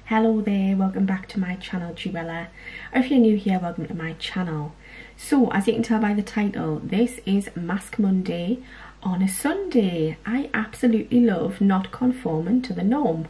Hello there, welcome back to my channel, Juella. Or if you're new here, welcome to my channel. So, as you can tell by the title, this is Mask Monday on a Sunday. I absolutely love not conforming to the norm.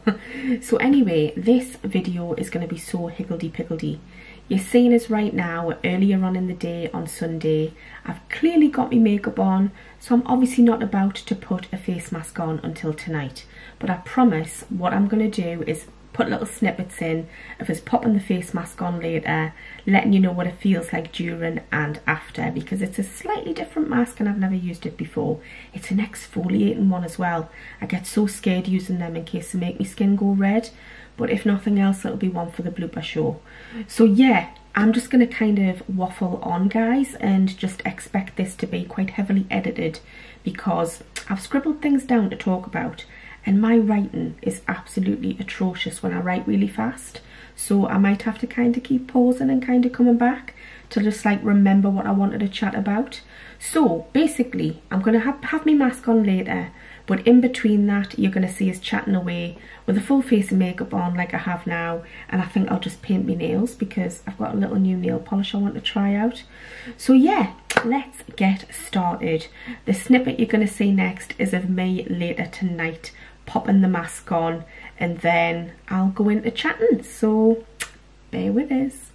So anyway, this video is going to be so higgledy-piggledy. You're seeing us right now, earlier on in the day on Sunday. I've clearly got my makeup on, so I'm obviously not about to put a face mask on until tonight. But I promise what I'm going to do is put little snippets in of us popping the face mask on later, letting you know what it feels like during and after, because it's a slightly different mask and I've never used it before. It's an exfoliating one as well. I get so scared using them in case they make my skin go red, but if nothing else, it'll be one for the blooper show. So yeah, I'm just going to kind of waffle on, guys, and just expect this to be quite heavily edited because I've scribbled things down to talk about. And my writing is absolutely atrocious when I write really fast. So I might have to kind of keep pausing and kind of coming back to just like remember what I wanted to chat about. So basically, I'm going to have my mask on later. But in between that, you're going to see us chatting away with a full face of makeup on like I have now. And I think I'll just paint my nails because I've got a little new nail polish I want to try out. So yeah, let's get started. The snippet you're going to see next is of me later tonight popping the mask on, and then I'll go into chatting, so bear with us.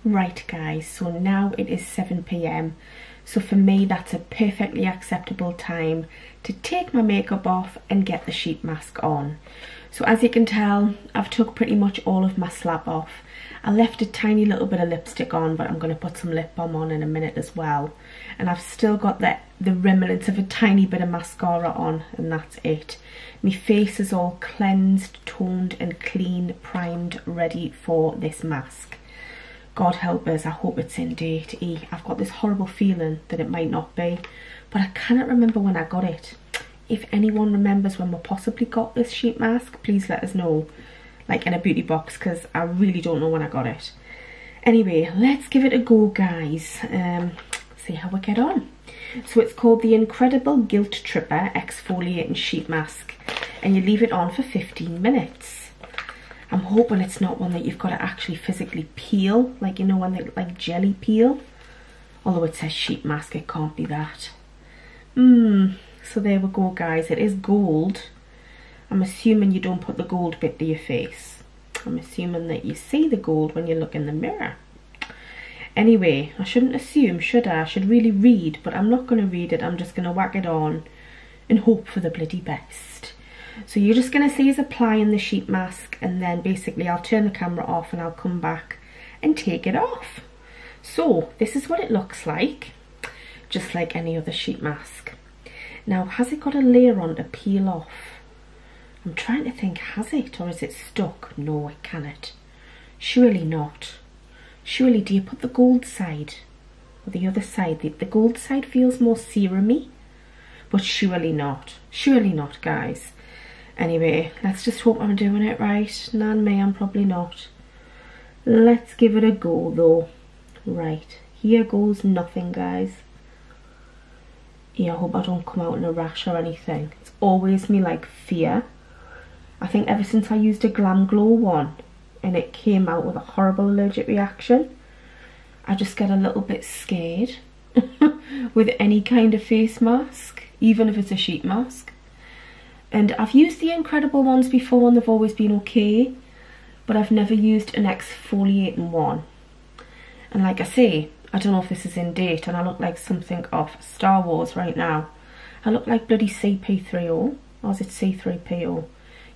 Right guys, so now it is 7 PM, so for me that's a perfectly acceptable time to take my makeup off and get the sheet mask on. So as you can tell, I've took pretty much all of my slap off. I left a tiny little bit of lipstick on, but I'm going to put some lip balm on in a minute as well. And I've still got the remnants of a tiny bit of mascara on, and that's it. My face is all cleansed, toned and clean, primed, ready for this mask. God help us, I hope it's in date. I've got this horrible feeling that it might not be, but I cannot remember when I got it. If anyone remembers when we possibly got this sheet mask, please let us know, like in a beauty box, because I really don't know when I got it. Anyway, let's give it a go, guys. See how we get on. So it's called the Incredible Guilt Tripper Exfoliating Sheet Mask, and you leave it on for 15 minutes. I'm hoping it's not one that you've got to actually physically peel, like, you know, when they like jelly peel. Although it says sheet mask, it can't be that. So there we go, guys. It is gold. I'm assuming you don't put the gold bit to your face. I'm assuming that you see the gold when you look in the mirror. Anyway, I shouldn't assume, should I? I should really read, but I'm not going to read it. I'm just going to whack it on and hope for the bloody best. So you're just going to see us applying the sheet mask, and then basically I'll turn the camera off and I'll come back and take it off. So this is what it looks like, just like any other sheet mask. Now, has it got a layer on to peel off? I'm trying to think, has it, or is it stuck? No, it cannot. Surely not. Surely, do you put the gold side or the other side? The gold side feels more serumy, but surely not. Surely not, guys. Anyway, let's just hope I'm doing it right. Nan me, I'm probably not. Let's give it a go, though. Right, here goes nothing, guys. Yeah, I hope I don't come out in a rash or anything. It's always me, like, fear. I think ever since I used a Glam Glow one and it came out with a horrible allergic reaction, I just get a little bit scared with any kind of face mask, even if it's a sheet mask. And I've used the Incredible ones before and they've always been okay, but I've never used an exfoliating one. And like I say, I don't know if this is in date, and I look like something off Star Wars right now. I look like bloody C3PO, or is it C3PO?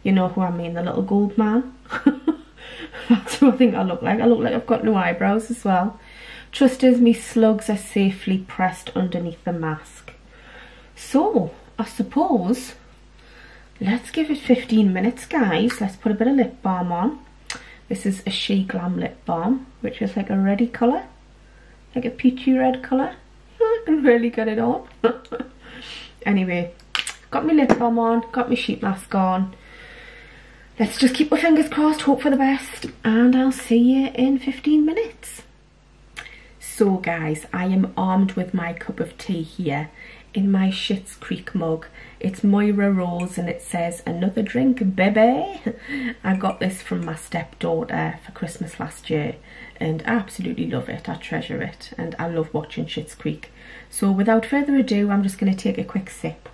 You know who I mean, the little gold man. That's what I think I look like. I look like I've got no eyebrows as well. Trust us, me slugs are safely pressed underneath the mask. So, I suppose, let's give it 15 minutes, guys. Let's put a bit of lip balm on. This is a She Glam lip balm, which is like a reddy colour. Like a peachy red colour. I can really get it on. Anyway, got my lip balm on, got my sheet mask on. Let's just keep our fingers crossed, hope for the best, and I'll see you in 15 minutes. So guys, I am armed with my cup of tea here in my Schitt's Creek mug. It's Moira Rose and it says, "Another drink, baby." I got this from my stepdaughter for Christmas last year and I absolutely love it. I treasure it and I love watching Schitt's Creek. So without further ado, I'm just going to take a quick sip.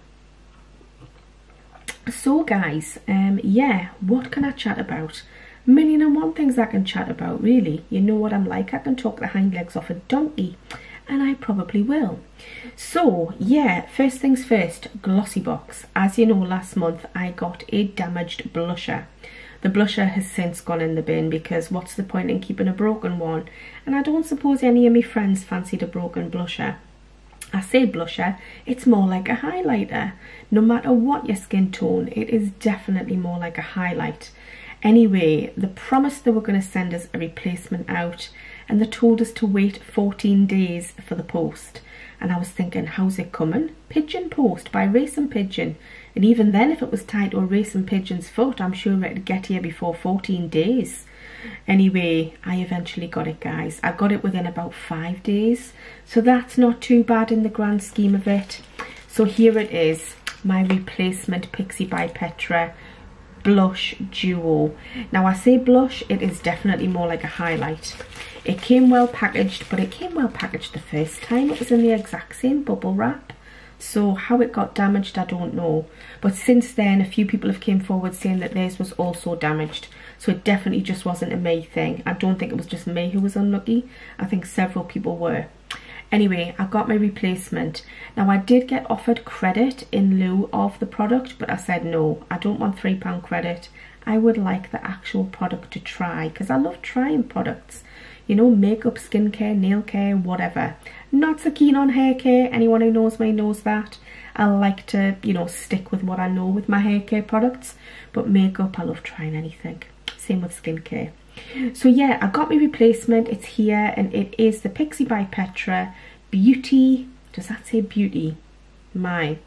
So guys, yeah, what can I chat about? Million and one things I can chat about, really. You know what I'm like, I can talk the hind legs off a donkey, and I probably will. So yeah, first things first, glossy box. As you know, last month I got a damaged blusher. The blusher has since gone in the bin because what's the point in keeping a broken one? And I don't suppose any of my friends fancied a broken blusher. I say blusher, it's more like a highlighter. No matter what your skin tone, it is definitely more like a highlight. Anyway, they promised they were going to send us a replacement out and they told us to wait 14 days for the post. And I was thinking, how's it coming? Pigeon post by Racing Pigeon. And even then, if it was tied to a Racing Pigeon's foot, I'm sure it'd get here before 14 days. Anyway, I eventually got it, guys. I got it within about 5 days. So that's not too bad in the grand scheme of it. So here it is, my replacement Pixie by Petra blush duo. Now I say blush, it is definitely more like a highlight. It came well packaged, but it came well packaged the first time. It was in the exact same bubble wrap. So how it got damaged, I don't know. But since then, a few people have came forward saying that theirs was also damaged. So it definitely just wasn't a me thing. I don't think it was just me who was unlucky. I think several people were. Anyway, I got my replacement. Now I did get offered credit in lieu of the product, but I said no, I don't want £3 credit. I would like the actual product to try, because I love trying products. You know, makeup, skincare, nail care, whatever. Not so keen on hair care. Anyone who knows me knows that. I like to, you know, stick with what I know with my hair care products. But makeup, I love trying anything. Same with skincare. So yeah, I got my replacement. It's here and it is the Pixie by Petra Beauty. Does that say beauty? My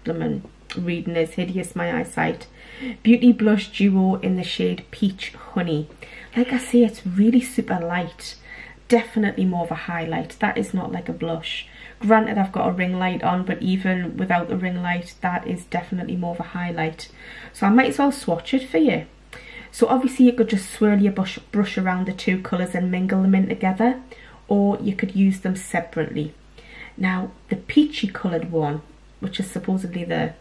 blooming reading is hideous, my eyesight. Beauty Blush Duo in the shade Peach Honey. Like I say, it's really super light. Definitely more of a highlight. That is not like a blush. Granted, I've got a ring light on, but even without the ring light, that is definitely more of a highlight. So I might as well swatch it for you. So obviously you could just swirl your brush around the two colours and mingle them in together, or you could use them separately. Now the peachy coloured one, which is supposedly the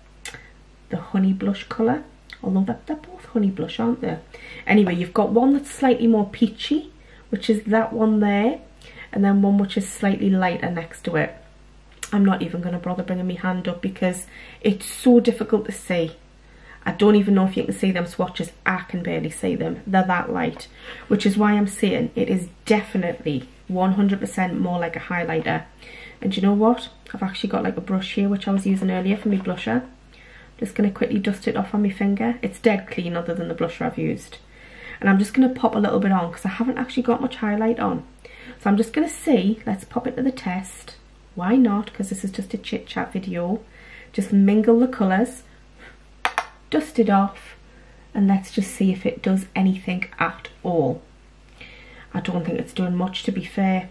honey blush colour, although they're both honey blush, aren't they? Anyway, you've got one that's slightly more peachy, which is that one there, and then one which is slightly lighter next to it. I'm not even going to bother bringing my hand up because it's so difficult to see. I don't even know if you can see them swatches. I can barely see them. They're that light, which is why I'm saying it is definitely 100% more like a highlighter. And you know what? I've actually got like a brush here, which I was using earlier for my blusher. Just going to quickly dust it off on my finger. It's dead clean other than the blusher I've used. And I'm just going to pop a little bit on because I haven't actually got much highlight on. So I'm just going to see, let's pop it to the test. Why not? Because this is just a chit chat video. Just mingle the colours, dust it off, and let's just see if it does anything at all. I don't think it's doing much, to be fair.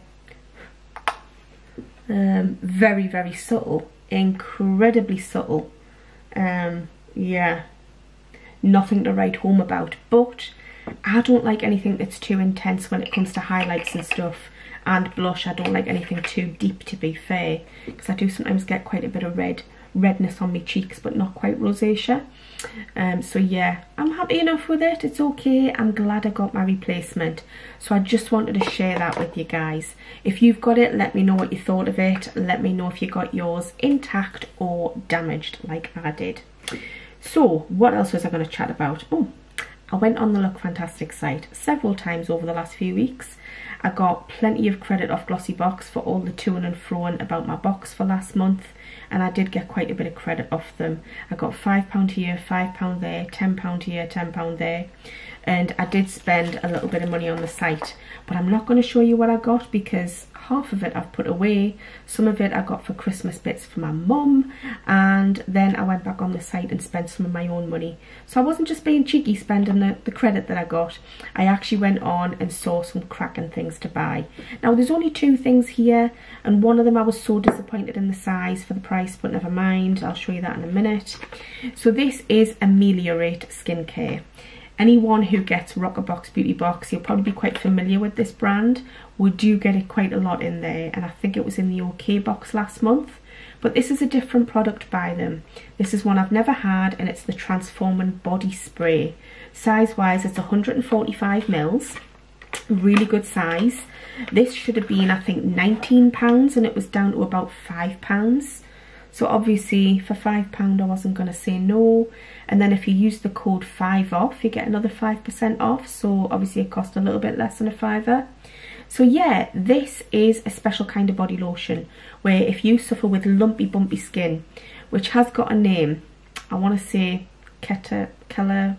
Very, very subtle. Incredibly subtle. Yeah. Nothing to write home about, but I don't like anything that's too intense when it comes to highlights and stuff. And blush, I don't like anything too deep, to be fair, because I do sometimes get quite a bit of redness on my cheeks, but not quite rosacea. So yeah, I'm happy enough with it. It's okay. I'm glad I got my replacement. So I just wanted to share that with you guys. If you've got it, let me know what you thought of it. Let me know if you got yours intact or damaged like I did. So what else was I going to chat about? Oh, I went on the Look Fantastic site several times over the last few weeks. I got plenty of credit off Glossybox for all the toing and froing about my box for last month, and I did get quite a bit of credit off them. I got £5 here, £5 there, £10 here, £10 there. and I did spend a little bit of money on the site, but I'm not going to show you what I got because half of it I've put away, some of it I got for Christmas bits for my mum, and then I went back on the site and spent some of my own money. So I wasn't just being cheeky spending the credit that I got. I actually went on and saw some cracking things to buy. Now there's only 2 things here, and one of them I was so disappointed in the size for the price, but never mind, I'll show you that in a minute. So this is Ameliorate Skincare. Anyone who gets Rockerbox Beauty Box, you'll probably be quite familiar with this brand. We do get it quite a lot in there, and I think it was in the OK box last month. But this is a different product by them. This is one I've never had, and it's the Transforming Body Spray. Size-wise, it's 145 mils. Really good size. This should have been, I think, £19, and it was down to about £5. So obviously for £5 I wasn't going to say no. And then if you use the code 5OFF, you get another 5% off. So obviously it cost a little bit less than a £5. So yeah, this is a special kind of body lotion where if you suffer with lumpy bumpy skin, which has got a name, I want to say Calasaurus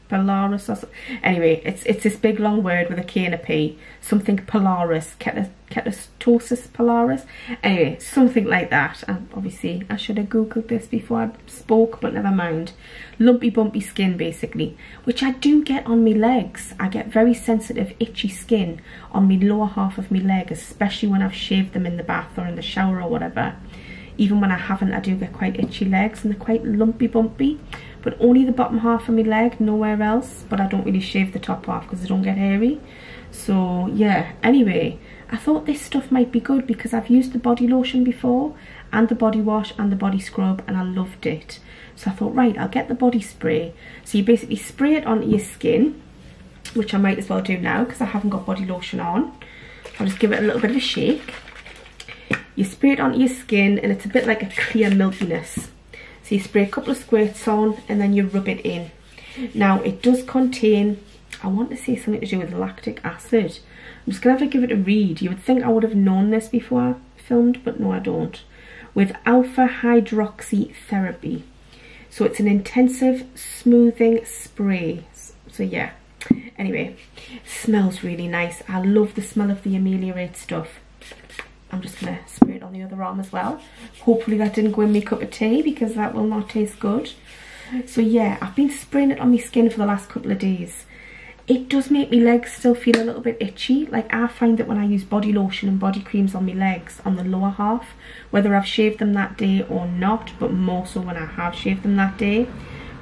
Polaris or something. Anyway, it's this big long word with a K and a P, something Polaris, Ketosis Polaris, anyway, something like that. And obviously I should have googled this before I spoke, but never mind. Lumpy bumpy skin basically, which I do get on my legs. I get very sensitive itchy skin on my lower half of my leg, especially when I've shaved them in the bath or in the shower or whatever. Even when I haven't, I do get quite itchy legs, and they're quite lumpy bumpy, but only the bottom half of my leg, nowhere else. But I don't really shave the top half because they don't get hairy. So yeah, anyway, I thought this stuff might be good because I've used the body lotion before, and the body wash and the body scrub, and I loved it. So I thought, right, I'll get the body spray. So you basically spray it onto your skin, which I might as well do now because I haven't got body lotion on. I'll just give it a little bit of a shake. You spray it onto your skin, and it's a bit like a clear milkiness. So you spray a couple of squirts on, and then you rub it in. Now it does contain, I want to say something to do with lactic acid. I'm just going to have to give it a read. You would think I would have known this before I filmed, but no I don't. With alpha hydroxy therapy. So it's an intensive smoothing spray. So yeah, anyway, smells really nice. I love the smell of the Ameliorate stuff. I'm just going to spray it on the other arm as well. Hopefully that didn't go in my cup of tea because that will not taste good. So yeah, I've been spraying it on my skin for the last couple of days. It does make my legs still feel a little bit itchy. Like I find that when I use body lotion and body creams on my legs, on the lower half, whether I've shaved them that day or not, but more so when I have shaved them that day,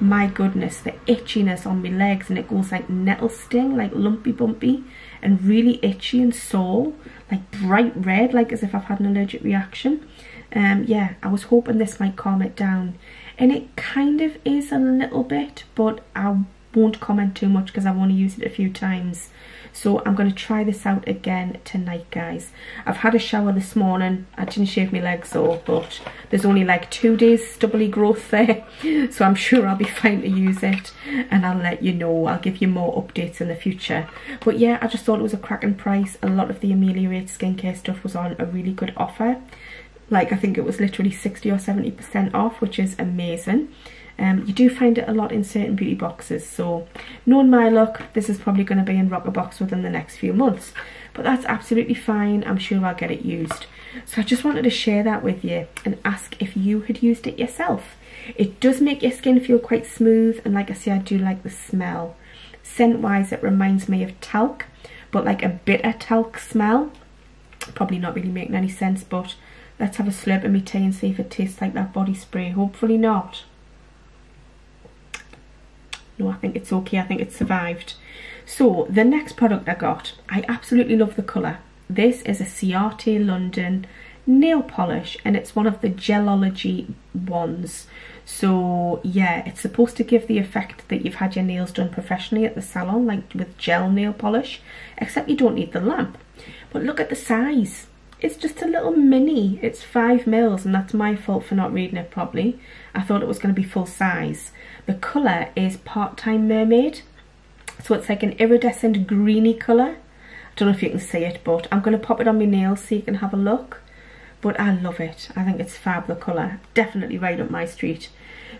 my goodness, the itchiness on my legs, and it goes like nettle sting, like lumpy bumpy, and really itchy and sore, like bright red, like as if I've had an allergic reaction. Yeah, I was hoping this might calm it down, and it kind of is a little bit, but I won't comment too much because I've only used it a few times. So I'm going to try this out again tonight, guys. I've had a shower this morning. I didn't shave my legs though, but there's only like 2 days stubbly growth there, so I'm sure I'll be fine to use it, and I'll let you know. I'll give you more updates in the future. But yeah, I just thought it was a cracking price. A lot of the Ameliorate skincare stuff was on a really good offer. Like I think it was literally 60 or 70% off, which is amazing. You do find it a lot in certain beauty boxes, so knowing my luck, this is probably going to be in Rockerbox within the next few months, but that's absolutely fine. I'm sure I'll get it used. So I just wanted to share that with you and ask if you had used it yourself. It does make your skin feel quite smooth, and like I say, I do like the smell. Scent wise, it reminds me of talc, but like a bitter talc smell. Probably not really making any sense, but let's have a slurp of my tea and see if it tastes like that body spray. Hopefully not. No, I think it's okay. I think it's survived. So the next product I got, I absolutely love the colour. This is a Ciate London nail polish, and it's one of the Gelology ones. So yeah, it's supposed to give the effect that you've had your nails done professionally at the salon, like with gel nail polish, except you don't need the lamp. But look at the size. It's just a little mini. It's 5 mils, and that's my fault for not reading it properly. I thought it was going to be full size. The colour is Part-Time Mermaid. So it's like an iridescent greeny colour. I don't know if you can see it, but I'm going to pop it on my nails so you can have a look. But I love it. I think it's fab, the colour. Definitely right up my street.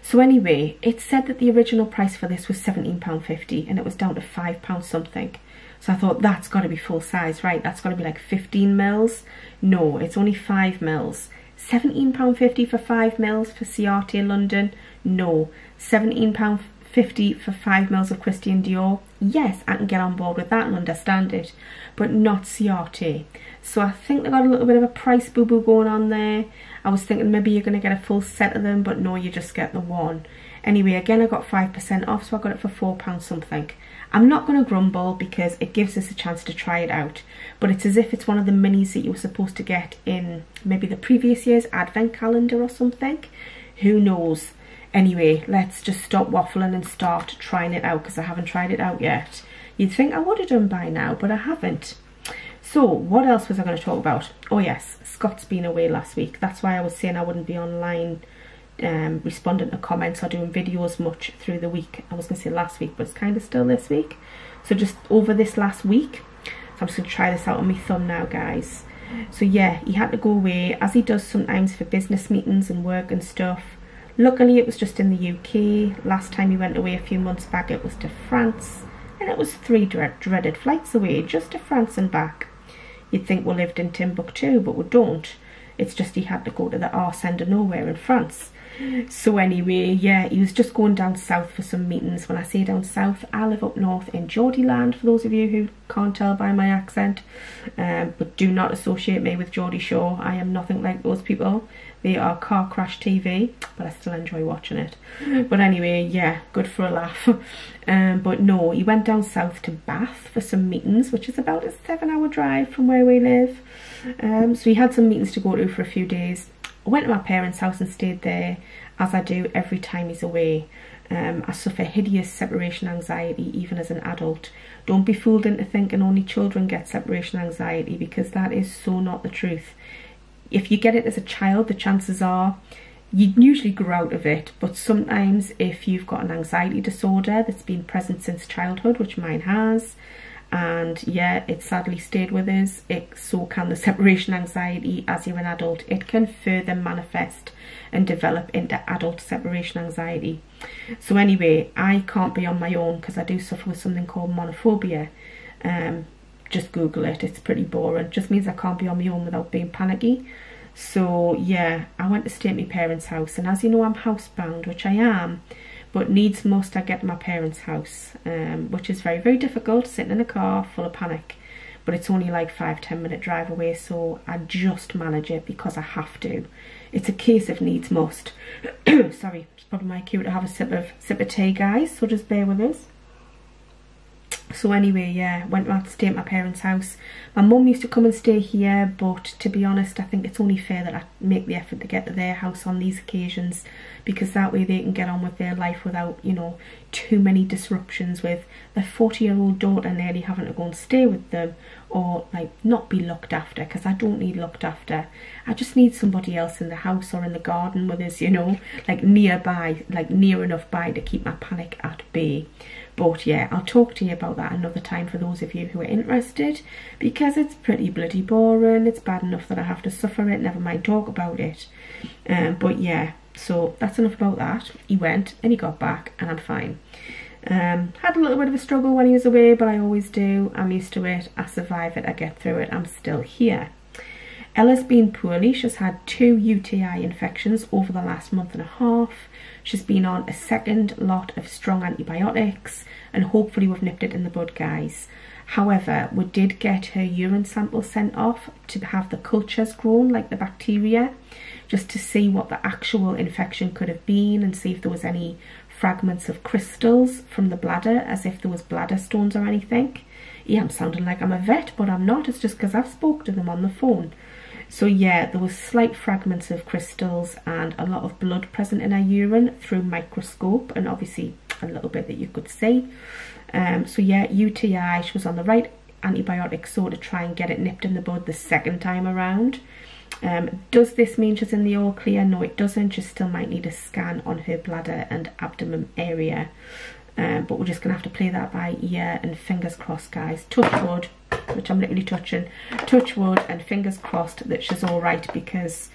So anyway, it said that the original price for this was £17.50 and it was down to £5 something. So I thought, that's got to be full size, right? That's got to be like 15 mils. No, it's only 5 mils. £17.50 for 5 mils for CRT London? No. £17.50 for 5 mils of Christian Dior? Yes, I can get on board with that and understand it, but not CRT. So I think they got a little bit of a price boo-boo going on there. I was thinking maybe you're going to get a full set of them, but no, you just get the one. Anyway, again, I got 5% off, so I got it for £4 something. I'm not going to grumble because it gives us a chance to try it out, but it's as if it's one of the minis that you were supposed to get in maybe the previous year's advent calendar or something. Who knows? Anyway, let's just stop waffling and start trying it out because I haven't tried it out yet. You'd think I would have done by now, but I haven't. So, what else was I going to talk about? Oh yes, Scott's been away last week. That's why I was saying I wouldn't be online responding to comments or doing videos much through the week. I was going to say last week, but it's kind of still this week. So just over this last week. So I'm just going to try this out on my thumb now, guys. So yeah, he had to go away, as he does sometimes for business meetings and work and stuff. Luckily it was just in the UK. Last time he went away a few months back it was to France. And it was 3 dreaded flights away, just to France and back. You'd think we lived in Timbuktu, but we don't. It's just he had to go to the arse end of nowhere in France. So anyway, yeah, he was just going down south for some meetings. When I say down south, I live up north in Geordie land, for those of you who can't tell by my accent. But do not associate me with Geordie Shore. I am nothing like those people. They are car crash TV, but I still enjoy watching it. But anyway, yeah, good for a laugh. But no, he went down south to Bath for some meetings, which is about a 7-hour drive from where we live. So he had some meetings to go to for a few days. I went to my parents' house and stayed there, as I do every time he's away. I suffer hideous separation anxiety even as an adult. Don't be fooled into thinking only children get separation anxiety, because that is so not the truth. If you get it as a child, the chances are you usually grow out of it, but sometimes if you've got an anxiety disorder that's been present since childhood, which mine has, and yeah, it sadly stayed with us, so can the separation anxiety as you're an adult. It can further manifest and develop into adult separation anxiety. So anyway, I can't be on my own because I do suffer with something called monophobia. Just Google it, it's pretty boring. It just means I can't be on my own without being panicky. So yeah, I went to stay at my parents' house, and as you know, I'm housebound, which I am, but needs must I get to my parents' house, which is very, very difficult, sitting in a car full of panic. But it's only like 5-10 minute drive away, so I just manage it because I have to. It's a case of needs must. Sorry, it's probably my cue to have a sip of tea, guys, so just bear with us. So anyway, yeah, went to stay at my parents' house. My mum used to come and stay here, but to be honest, I think it's only fair that I make the effort to get to their house on these occasions, because that way they can get on with their life without, you know, too many disruptions with their 40-year-old daughter nearly having to go and stay with them, or like not be looked after, because I don't need looked after. I just need somebody else in the house or in the garden with us, you know, like nearby, like near enough by to keep my panic at bay. But yeah, I'll talk to you about that another time for those of you who are interested, because it's pretty bloody boring. It's bad enough that I have to suffer it, never mind talk about it. But yeah, so that's enough about that. He went and he got back and I'm fine. Had a little bit of a struggle when he was away, but I always do. I'm used to it. I survive it. I get through it. I'm still here. Ella's been poorly. She's had 2 UTI infections over the last month and a half. She's been on a second lot of strong antibiotics, and hopefully we've nipped it in the bud, guys. However, we did get her urine sample sent off to have the cultures grown, like the bacteria, just to see what the actual infection could have been and see if there was any fragments of crystals from the bladder, as if there was bladder stones or anything. Yeah, I'm sounding like I'm a vet, but I'm not. It's just because I've spoke to them on the phone. So yeah, there was slight fragments of crystals and a lot of blood present in her urine through microscope, and obviously a little bit that you could see. So yeah, UTI, she was on the right antibiotic, so to try and get it nipped in the bud the second time around. Does this mean she's in the all clear? No, it doesn't. She still might need a scan on her bladder and abdomen area. But we're just going to have to play that by ear and fingers crossed, guys. Touch wood, which I'm literally touching. Touch wood and fingers crossed that she's all right, because,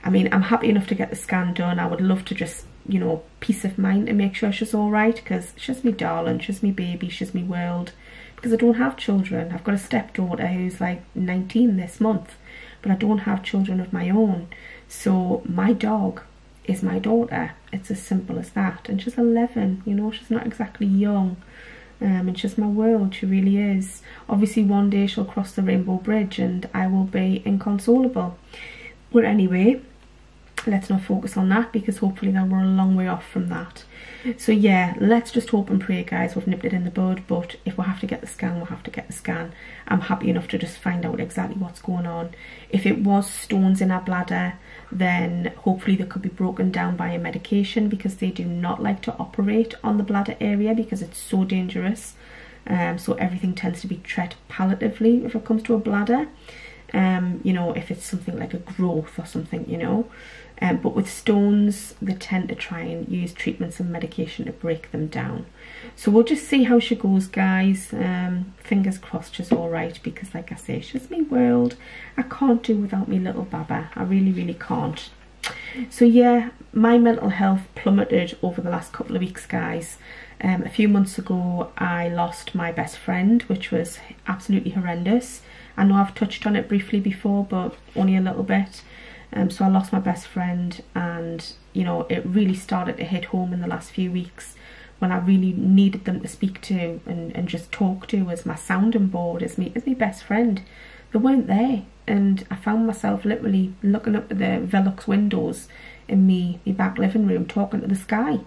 I mean, I'm happy enough to get the scan done. I would love to just you know, peace of mind to make sure she's all right, because she's my darling, she's my baby, she's my world. Because I don't have children. I've got a stepdaughter who's like 19 this month, but I don't have children of my own. So my dog is my daughter. It's as simple as that. And she's 11, you know, she's not exactly young. And she's my world, she really is. Obviously one day she'll cross the rainbow bridge and I will be inconsolable. But anyway, let's not focus on that, because hopefully that we're a long way off from that. So yeah, let's just hope and pray, guys, we've nipped it in the bud. But if we have to get the scan, we'll have to get the scan. I'm happy enough to just find out exactly what's going on. If it was stones in our bladder, then hopefully they could be broken down by a medication, because they do not like to operate on the bladder area because it's so dangerous. So everything tends to be treated palliatively if it comes to a bladder. You know, if it's something like a growth or something, you know. But with stones, they tend to try and use treatments and medication to break them down. So we'll just see how she goes, guys. Fingers crossed she's all right, because like I say, she's my world. I can't do without me little Baba. I really, really can't. So yeah, my mental health plummeted over the last couple of weeks, guys. A few months ago, I lost my best friend, which was absolutely horrendous. I know I've touched on it briefly before, but only a little bit. So I lost my best friend, and you know, it really started to hit home in the last few weeks, when I really needed them to speak to and just talk to as my sounding board, as my best friend. They weren't there, and I found myself literally looking up at the Velux windows in me back living room, talking to the sky,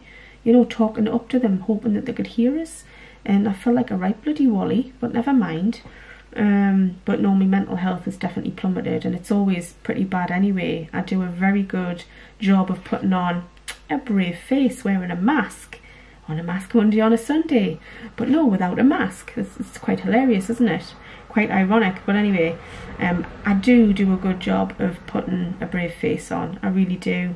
you know, talking up to them, hoping that they could hear us. And I felt like a right bloody wally, but never mind. But no, my mental health has definitely plummeted, and it's always pretty bad anyway. I do a very good job of putting on a brave face, wearing a mask on a Mask Monday on a Sunday, but no, without a mask. It's quite hilarious, isn't it? Quite ironic. But anyway, I do a good job of putting a brave face on. I really do.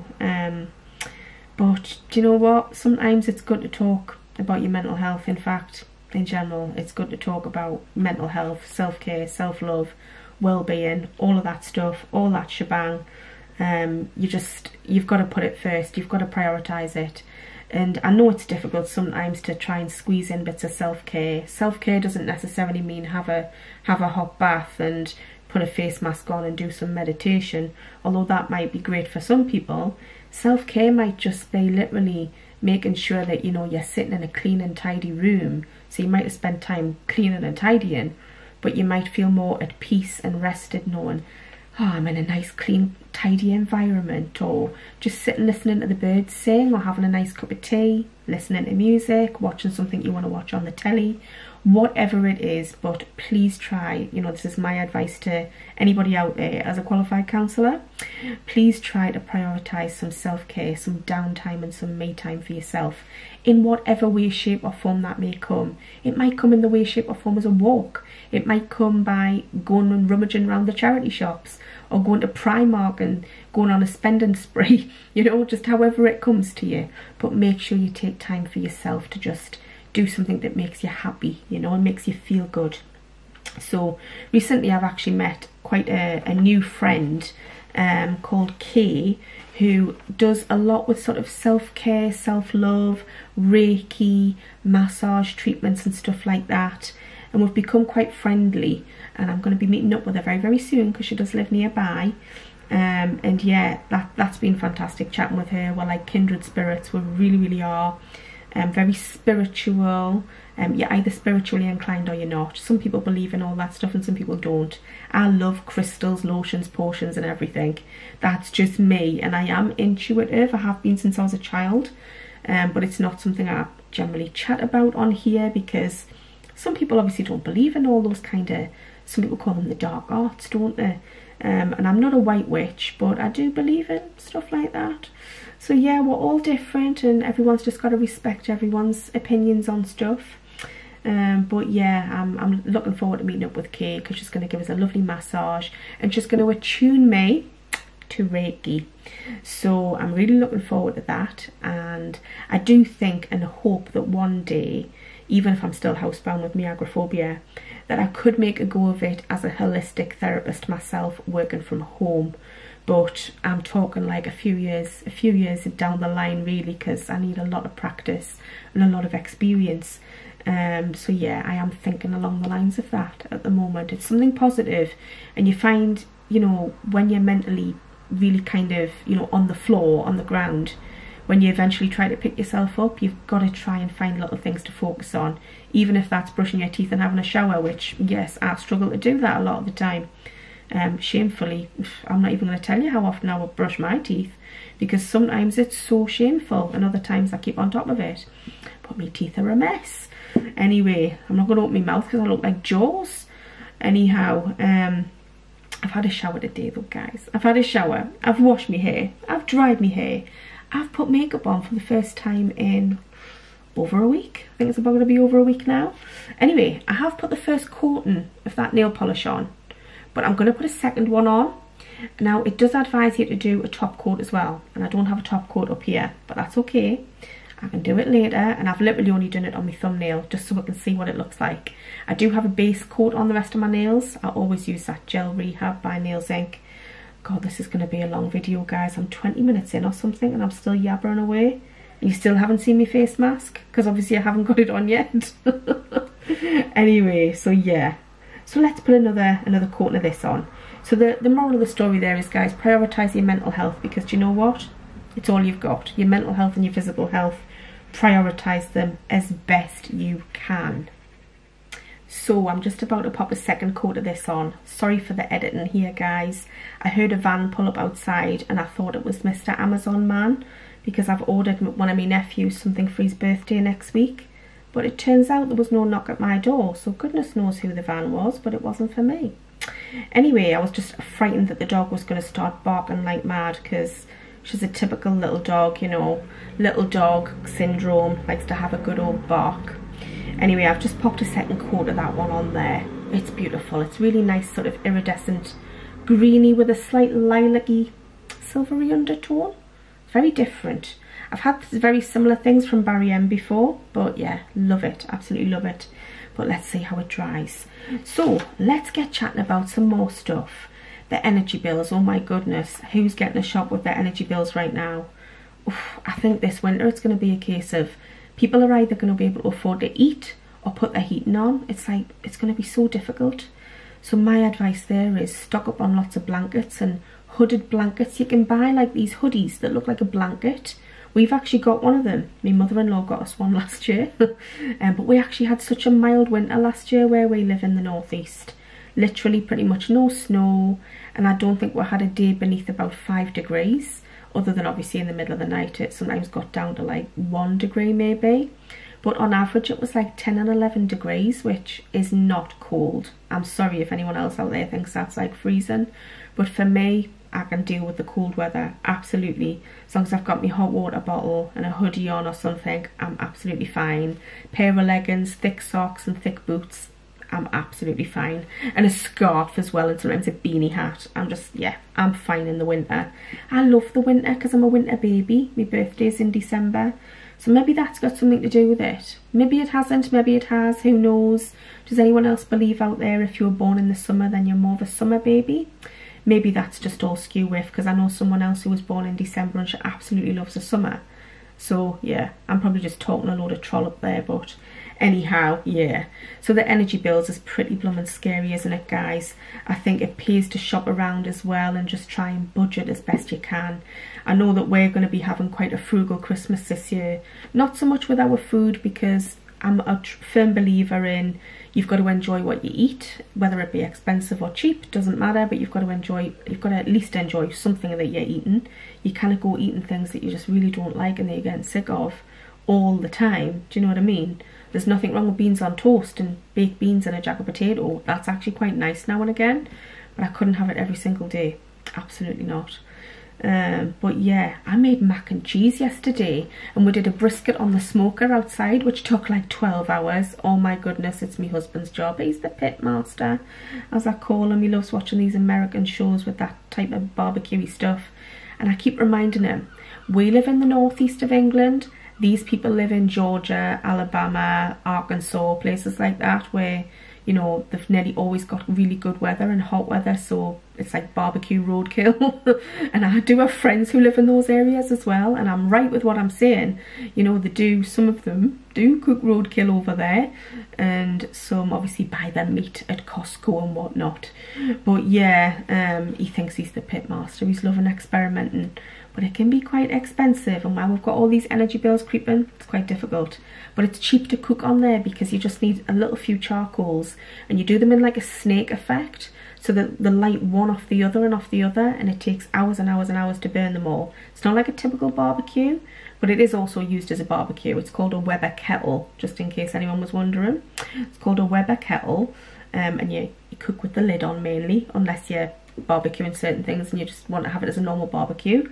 But do you know what? Sometimes it's good to talk about your mental health. In fact, in general, it's good to talk about mental health, self-care, self-love, well-being, all of that stuff, all that shebang. You've got to put it first. You've got to prioritise it. And I know it's difficult sometimes to try and squeeze in bits of self-care. Self-care doesn't necessarily mean have a hot bath and put a face mask on and do some meditation, although that might be great for some people. Self-care might just be literally making sure that, you know, you're sitting in a clean and tidy room. So you might have spent time cleaning and tidying, but you might feel more at peace and rested knowing, oh, I'm in a nice, clean, tidy environment. Or just sitting listening to the birds sing, or having a nice cup of tea, listening to music, watching something you want to watch on the telly, whatever it is. But please try, you know, this is my advice to anybody out there as a qualified counsellor, please try to prioritise some self-care, some downtime and some me time for yourself, in whatever way, shape or form that may come. It might come in the way, shape or form as a walk. It might come by going and rummaging around the charity shops, or going to Primark and going on a spending spree, you know, just however it comes to you. But make sure you take time for yourself to just do something that makes you happy, you know, and makes you feel good. So recently I've actually met quite a new friend called Kay, who does a lot with sort of self-care, self-love, Reiki, massage treatments and stuff like that. And we've become quite friendly, and I'm going to be meeting up with her very, very soon, because she does live nearby. And yeah, that's been fantastic chatting with her. We're like kindred spirits, we really, really are. Very spiritual. You're either spiritually inclined or you're not. Some people believe in all that stuff and some people don't. I love crystals, lotions, potions and everything. That's just me, and I am intuitive. I have been since I was a child, but it's not something I generally chat about on here, because some people obviously don't believe in all those kind of, some people call them the dark arts, don't they? And I'm not a white witch, but I do believe in stuff like that. So yeah, we're all different, and everyone's just got to respect everyone's opinions on stuff. But yeah, I'm looking forward to meeting up with Kay, because she's going to give us a lovely massage, and she's going to attune me to Reiki. So I'm really looking forward to that, and I do think and hope that one day, even if I'm still housebound with my agoraphobia, that I could make a go of it as a holistic therapist myself, working from home. but I'm talking like a few years down the line really, because I need a lot of practice and a lot of experience. So yeah, I am thinking along the lines of that at the moment. It's something positive, and you find, you know, when you're mentally really kind of, you know, on the floor, on the ground, when you eventually try to pick yourself up, you've got to try and find little things to focus on, even if that's brushing your teeth and having a shower, which, yes, I struggle to do that a lot of the time. Shamefully, I'm not even going to tell you how often I will brush my teeth, because sometimes it's so shameful and other times I keep on top of it, but my teeth are a mess. Anyway, I'm not going to open my mouth because I look like Jaws. Anyhow, I've had a shower today though, guys. I've had a shower, I've washed my hair, I've dried my hair, I've put makeup on for the first time in over a week. I think it's about going to be over a week now. Anyway, I have put the first coating of that nail polish on, but I'm going to put a second one on. Now, it does advise you to do a top coat as well, and I don't have a top coat up here, but that's okay. I can do it later, and I've literally only done it on my thumbnail just so I can see what it looks like. I do have a base coat on the rest of my nails. I always use that Gel Rehab by Nails Inc. God, this is going to be a long video, guys. I'm 20 minutes in or something and I'm still yabbering away. And you still haven't seen my face mask, because obviously I haven't got it on yet. Anyway, so yeah. So let's put another coating of this on. So the moral of the story there is, guys, prioritise your mental health, because do you know what? It's all you've got. Your mental health and your physical health. Prioritise them as best you can. So I'm just about to pop a second coat of this on. Sorry for the editing here, guys. I heard a van pull up outside and I thought it was Mr. Amazon Man, because I've ordered one of my nephews something for his birthday next week. But it turns out there was no knock at my door, so goodness knows who the van was, but it wasn't for me. Anyway, I was just frightened that the dog was going to start barking like mad, because she's a typical little dog, you know, little dog syndrome, likes to have a good old bark. Anyway, I've just popped a second coat of that one on there. It's beautiful. It's really nice, sort of iridescent greeny with a slight lilac-y silvery undertone. Very different. I've had very similar things from Barry M before, but yeah, love it, absolutely love it. But let's see how it dries. So let's get chatting about some more stuff. The energy bills, oh my goodness, who's getting a shock with their energy bills right now? Oof, I think this winter it's going to be a case of people are either going to be able to afford to eat or put their heating on. It's like, it's going to be so difficult. So my advice there is stock up on lots of blankets and hooded blankets. You can buy like these hoodies that look like a blanket. We've actually got one of them. My mother-in-law got us one last year. But we actually had such a mild winter last year where we live in the northeast. Literally pretty much no snow, and I don't think we had a day beneath about 5 degrees, other than obviously in the middle of the night it sometimes got down to like 1 degree maybe. But on average it was like 10 and 11 degrees, which is not cold. I'm sorry if anyone else out there thinks that's like freezing, but for me, I can deal with the cold weather, absolutely. As long as I've got my hot water bottle and a hoodie on or something, I'm absolutely fine. Pair of leggings, thick socks and thick boots, I'm absolutely fine. And a scarf as well, and sometimes a beanie hat. I'm just, yeah, I'm fine in the winter. I love the winter because I'm a winter baby. My birthday's in December. So maybe that's got something to do with it. Maybe it hasn't, maybe it has, who knows. Does anyone else believe out there if you were born in the summer then you're more of a summer baby? Maybe that's just all skew with, because I know someone else who was born in December and she absolutely loves the summer. So yeah, I'm probably just talking a load of trollop there, but anyhow, yeah. So the energy bills is pretty blooming scary, isn't it, guys? I think it pays to shop around as well and just try and budget as best you can. I know that we're going to be having quite a frugal Christmas this year. Not so much with our food, because I'm a firm believer in you've got to enjoy what you eat, whether it be expensive or cheap, doesn't matter, but you've got to at least enjoy something that you're eating. You can't go eating things that you just really don't like and that you're getting sick of all the time. Do you know what I mean? There's nothing wrong with beans on toast and baked beans and a jack of potato. That's actually quite nice now and again, but I couldn't have it every single day. Absolutely not. But yeah, I made mac and cheese yesterday and we did a brisket on the smoker outside, which took like 12 hours. Oh my goodness, it's my husband's job. He's the pit master, as I call him. He loves watching these American shows with that type of barbecue stuff. And I keep reminding him, we live in the northeast of England. These people live in Georgia, Alabama, Arkansas, places like that where, you know, they've nearly always got really good weather and hot weather, so it's like barbecue roadkill. And I do have friends who live in those areas as well, and I'm right with what I'm saying. You know, some of them do cook roadkill over there, and some obviously buy their meat at Costco and whatnot. But yeah, he thinks he's the pit master, he's loving experimenting, but it can be quite expensive, and while we've got all these energy bills creeping, it's quite difficult. But it's cheap to cook on there because you just need a little few charcoals, and you do them in like a snake effect, so that they light one off the other and off the other, and it takes hours and hours and hours to burn them all. It's not like a typical barbecue, but it is also used as a barbecue. It's called a Weber kettle, just in case anyone was wondering. It's called a Weber kettle, and you cook with the lid on mainly, unless you're barbecuing certain things and you just want to have it as a normal barbecue,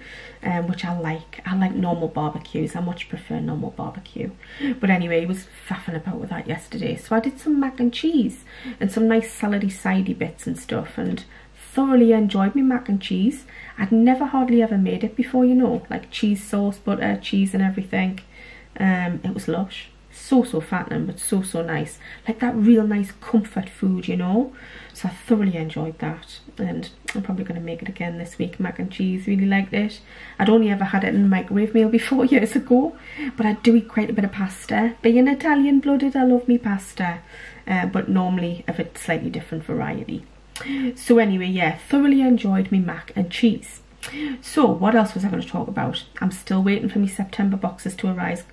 which I like. I like normal barbecues. I much prefer normal barbecue. But anyway, he was faffing about with that yesterday, so I did some mac and cheese and some nice salady sidey bits and stuff, and thoroughly enjoyed my mac and cheese. I'd never hardly ever made it before, you know, like cheese sauce, butter, cheese and everything. It was lush, so fattening, but so nice, like that real nice comfort food, you know. So I thoroughly enjoyed that, and I'm probably going to make it again this week. Mac and cheese, really liked it. I'd only ever had it in a microwave meal before years ago, but I do eat quite a bit of pasta. Being Italian blooded, I love me pasta, but normally of a slightly different variety. So anyway, yeah, thoroughly enjoyed me mac and cheese. So what else was I going to talk about? I'm still waiting for me September boxes to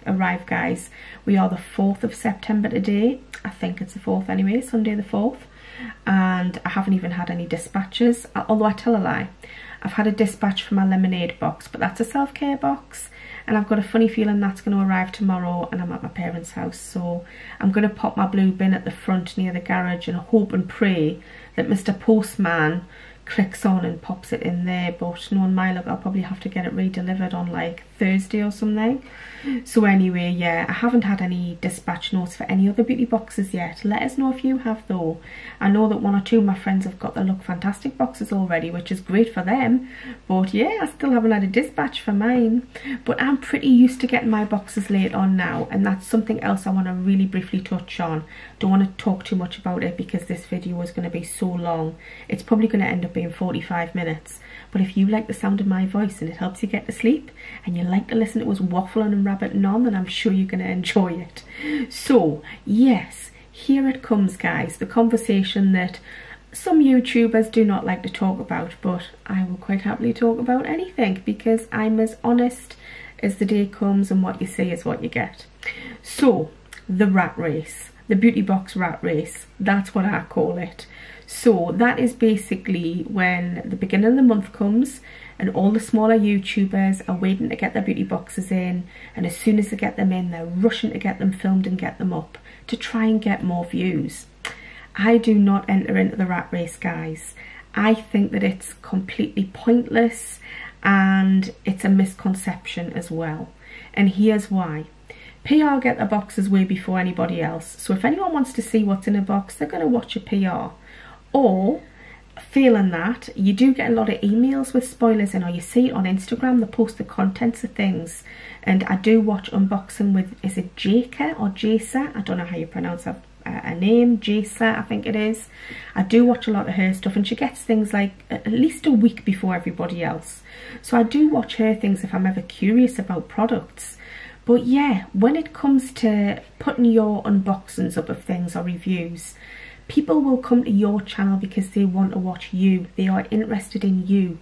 arrive, guys. We are the 4th of September today. I think it's the 4th anyway, Sunday the 4th. And I haven't even had any dispatches, although I tell a lie. I've had a dispatch for my lemonade box, but that's a self-care box, and I've got a funny feeling that's going to arrive tomorrow, and I'm at my parents' house, so I'm going to pop my blue bin at the front near the garage and hope and pray that Mr. Postman clicks on and pops it in there. But knowing my luck, I'll probably have to get it re-delivered on like Thursday or something. So anyway, yeah, I haven't had any dispatch notes for any other beauty boxes yet. Let us know if you have though. I know that one or two of my friends have got the Look Fantastic boxes already, which is great for them, but yeah, I still haven't had a dispatch for mine. But I'm pretty used to getting my boxes late on now, and that's something else I want to really briefly touch on. Don't want to talk too much about it because this video is going to be so long. It's probably going to end up being 45 minutes, but if you like the sound of my voice and it helps you get to sleep, and you like to listen to us waffling and rabbiting on, then I'm sure you're going to enjoy it. So yes, here it comes, guys, the conversation that some YouTubers do not like to talk about, but I will quite happily talk about anything because I'm as honest as the day comes, and what you see is what you get. So the rat race, the beauty box rat race, that's what I call it. So that is basically when the beginning of the month comes and all the smaller YouTubers are waiting to get their beauty boxes in, and as soon as they get them in, they're rushing to get them filmed and get them up to try and get more views. I do not enter into the rat race, guys. I think that it's completely pointless and it's a misconception as well. And here's why. PR get their boxes way before anybody else. So if anyone wants to see what's in a box, they're going to watch a PR. Or, failing that, you do get a lot of emails with spoilers in, or you see it on Instagram, they post the contents of things. And I do watch unboxing with, is it Jaka or Jasa? I don't know how you pronounce her name, Jasa I think it is. I do watch a lot of her stuff, and she gets things like at least a week before everybody else. So I do watch her things if I'm ever curious about products. But yeah, when it comes to putting your unboxings up of things or reviews, people will come to your channel because they want to watch you. They are interested in you.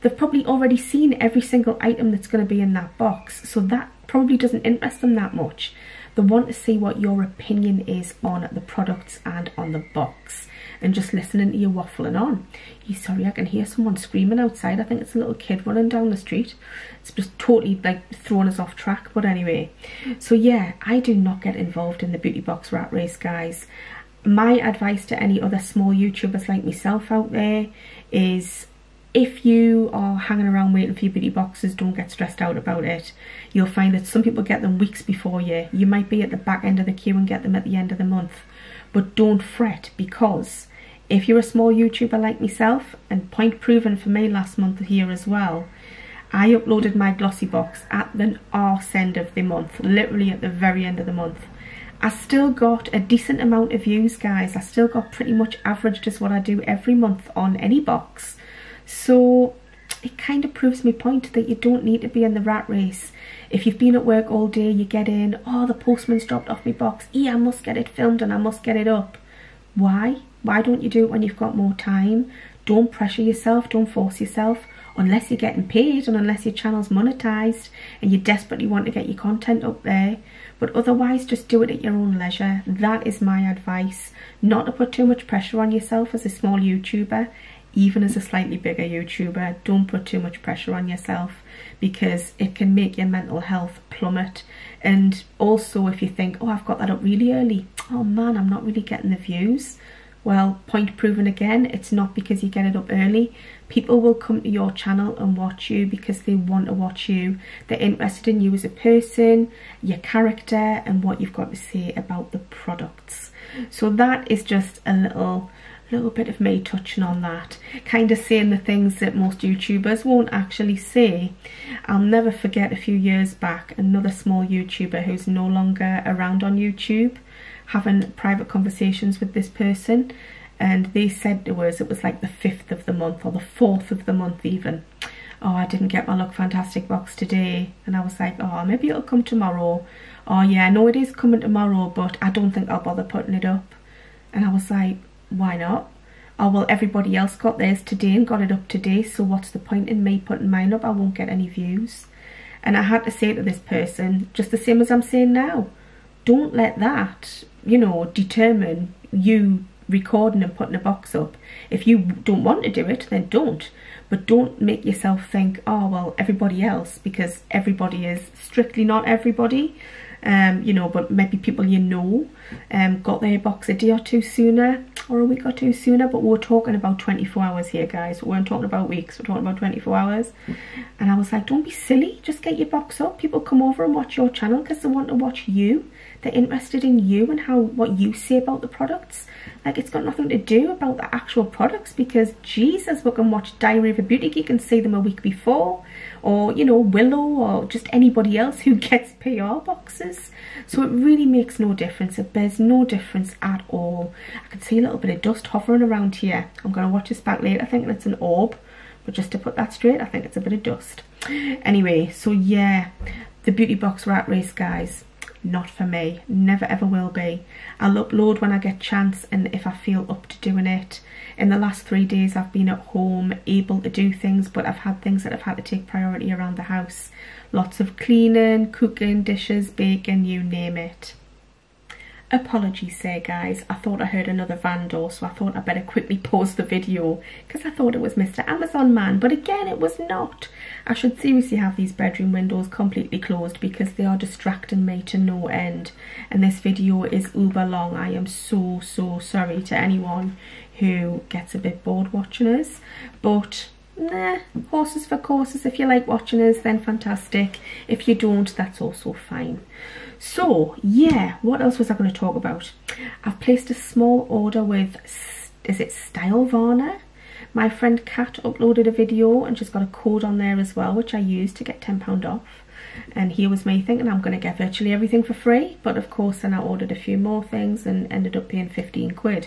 They've probably already seen every single item that's going to be in that box, so that probably doesn't interest them that much. They want to see what your opinion is on the products and on the box, and just listening to you waffling on. Sorry, I can hear someone screaming outside. I think it's a little kid running down the street. It's just totally like throwing us off track, but anyway. So yeah, I do not get involved in the beauty box rat race, guys. My advice to any other small YouTubers like myself out there is, if you are hanging around waiting for your beauty boxes, don't get stressed out about it. You'll find that some people get them weeks before you. You might be at the back end of the queue and get them at the end of the month. But don't fret, because if you're a small YouTuber like myself, and point proven for me last month here as well, I uploaded my glossy box at the arse end of the month, literally at the very end of the month. I still got a decent amount of views, guys. I still got pretty much averaged as what I do every month on any box. So it kind of proves my point that you don't need to be in the rat race. If you've been at work all day, you get in, oh, the postman's dropped off my box. Yeah, I must get it filmed and I must get it up. Why? Why don't you do it when you've got more time? Don't pressure yourself, don't force yourself, unless you're getting paid and unless your channel's monetized and you desperately want to get your content up there. But otherwise, just do it at your own leisure. That is my advice. Not to put too much pressure on yourself as a small YouTuber, even as a slightly bigger YouTuber. Don't put too much pressure on yourself because it can make your mental health plummet. And also if you think, oh, I've got that up really early, oh man, I'm not really getting the views. Well, point proven again, it's not because you get it up early. People will come to your channel and watch you because they want to watch you. They're interested in you as a person, your character, and what you've got to say about the products. So that is just a little bit of me touching on that, kind of saying the things that most YouTubers won't actually say. I'll never forget a few years back, another small YouTuber who's no longer around on YouTube, having private conversations with this person, and they said to us it was like the 5th of the month or the 4th of the month even. Oh, I didn't get my Look Fantastic box today. And I was like, oh, maybe it'll come tomorrow. Oh yeah, I know it is coming tomorrow, but I don't think I'll bother putting it up. And I was like, why not? Oh, well, everybody else got theirs today and got it up today, so what's the point in me putting mine up? I won't get any views. And I had to say to this person, just the same as I'm saying now, don't let that, you know, determine you recording and putting a box up. If you don't want to do it, then don't. But don't make yourself think, oh, well, everybody else, because everybody is strictly not everybody. You know, but maybe people you know got their box a day or two sooner or a week or two sooner, but we're talking about 24 hours here, guys. We weren't talking about weeks, we're talking about 24 hours. And I was like, don't be silly, just get your box up. People come over and watch your channel because they want to watch you. They're interested in you and what you say about the products. Like, it's got nothing to do about the actual products, because Jesus, we can watch Diary of a Beauty Geek and see them a week before, or, you know, Willow, or just anybody else who gets PR boxes. So it really makes no difference. It bears no difference at all. I can see a little bit of dust hovering around here. I'm going to watch this back later thinking it's an orb, but just to put that straight, I think it's a bit of dust. Anyway, so yeah, the beauty box rat race, guys, not for me, never ever will be. I'll upload when I get chance and if I feel up to doing it. In the last 3 days I've been at home able to do things, but I've had things that I've had to take priority around the house. Lots of cleaning, cooking, dishes, baking, you name it. Apologies there, guys, I thought I heard another van door, so I thought I better quickly pause the video because I thought it was Mr. Amazon Man, but again it was not. I should seriously have these bedroom windows completely closed because they are distracting me to no end, and this video is uber long. I am so sorry to anyone who gets a bit bored watching us, but nah, horses for courses. If you like watching us, then fantastic. If you don't, that's also fine. So yeah, what else was I going to talk about? I've placed a small order with, is it Style Varna? My friend Kat uploaded a video and she's got a code on there as well, which I used to get £10 off. And here was me thinking I'm going to get virtually everything for free, but of course then I ordered a few more things and ended up paying 15 quid.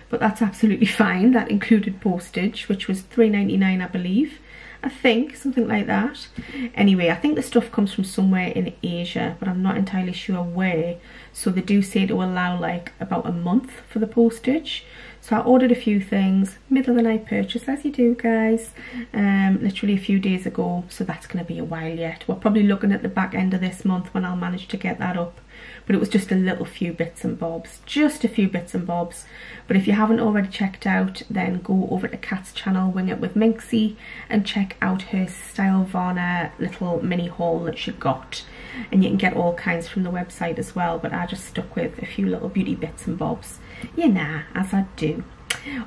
But that's absolutely fine. That included postage, which was £3.99 I believe. I think, something like that. Anyway, I think the stuff comes from somewhere in Asia, but I'm not entirely sure where. So they do say to allow like about a month for the postage. So I ordered a few things, middle of the night purchase, as you do, guys, literally a few days ago. So that's going to be a while yet. We're probably looking at the back end of this month when I'll manage to get that up. But it was just a little few bits and bobs, just a few bits and bobs. But if you haven't already checked out, then go over to Kat's channel, Wing It with Minxie, and check out her Style Varna little mini haul that she got. And you can get all kinds from the website as well, but I just stuck with a few little beauty bits and bobs. You know, as I do.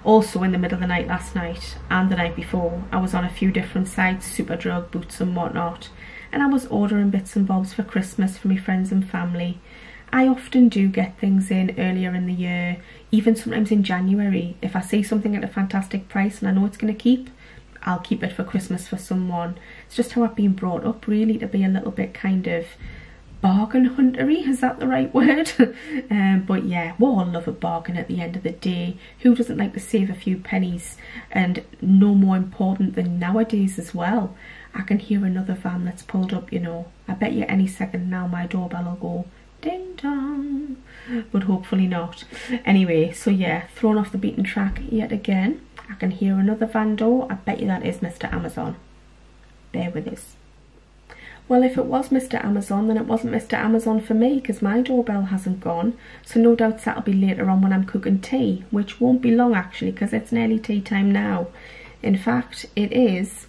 Also, in the middle of the night last night and the night before, I was on a few different sites, Superdrug, Boots and whatnot, and I was ordering bits and bobs for Christmas for my friends and family. I often do get things in earlier in the year, even sometimes in January. If I see something at a fantastic price and I know it's going to keep, I'll keep it for Christmas for someone. It's just how I've been brought up, really, to be a little bit kind of bargain huntery, is that the right word? But yeah, we all love a bargain at the end of the day. Who doesn't like to save a few pennies? And no more important than nowadays as well. I can hear another van that's pulled up, you know. I bet you any second now my doorbell will go ding dong, but hopefully not. Anyway, so yeah, thrown off the beaten track yet again. I can hear another van door. I bet you that is Mr. Amazon. Bear with us. Well, if it was Mr. Amazon, then it wasn't Mr. Amazon for me, because my doorbell hasn't gone. So no doubt that'll be later on when I'm cooking tea, which won't be long actually, because it's nearly tea time now. In fact, it is